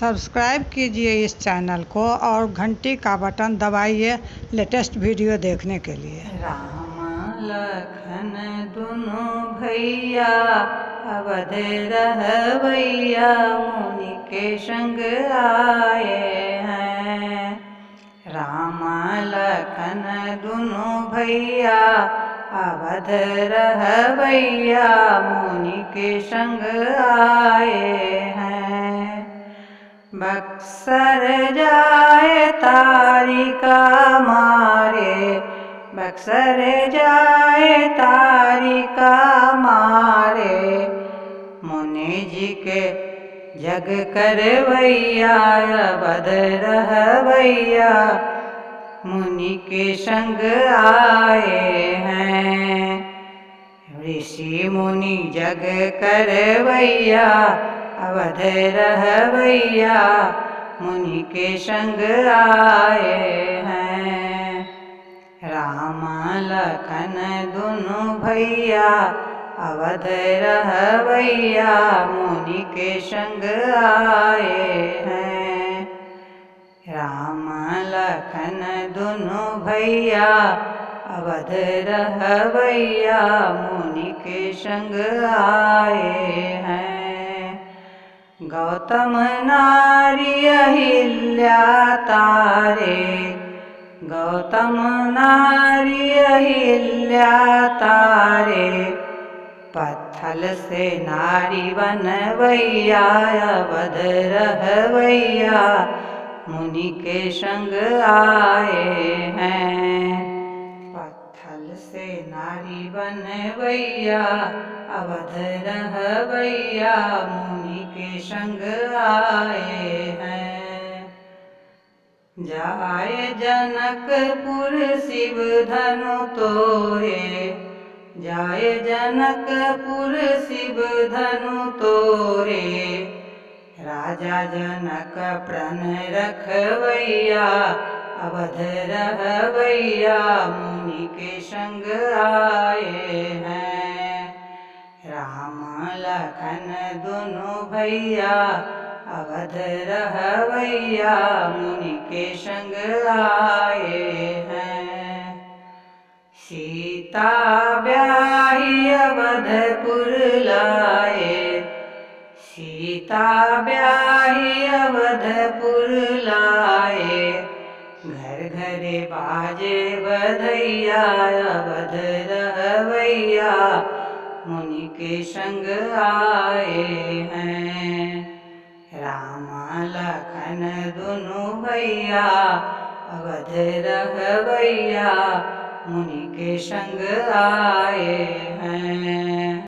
Subscribe कीजिए इस channel को और घंटी का बटन दबाइए लेटेस्ट वीडियो देखने के लिए। राम लखन दुनो भैया अवध रहवैया मुनि के संग आए हैं। राम लखन दुनो भैया अवध रहवैया मुनि के संग आए हैं। बक्सर जाए तारिका मारे, बक्सर जाए तारिका मारे, मुनि जी के जग करवैया अवध रहवैया मुनि के संग आए हैं। ऋषि मुनि जग करवैया अवध रहवैया मुनि के संग आए हैं। राम लखन दुनो भैया अवध रहवैया मुनि के संग आए हैं। राम लखन दुनो भैया अवध रहवैया मुनि के संग आए हैं। गौतम नारी अहिल्या तारे, गौतम नारी अहिल्या तारे, पत्थल से नारी बनवैया अवध रहवैया मुनि के संग आए हैं। पत्थल से नारी बनवैया अवध रहवैया मुनि के संग आए हैं। जाए जनकपुर शिव धनु तोरे, जाए जनकपुर शिव धनु तोरे, राजा जनक प्रण रखवैया अवध रहवैया मुनि के संग आए हैं। राम लखन दुनो भैया अवध रहवैया मुनि के संग आए हैं। सीता ब्याही अवधपुर लाए, सीता ब्याही अवधपुर लाए, घर घरे बाजे बधैया अवध रहवैया मुनि के संग आए हैं। राम लखन दुनो भैया अवध रहवैया मुनि के संग आए हैं।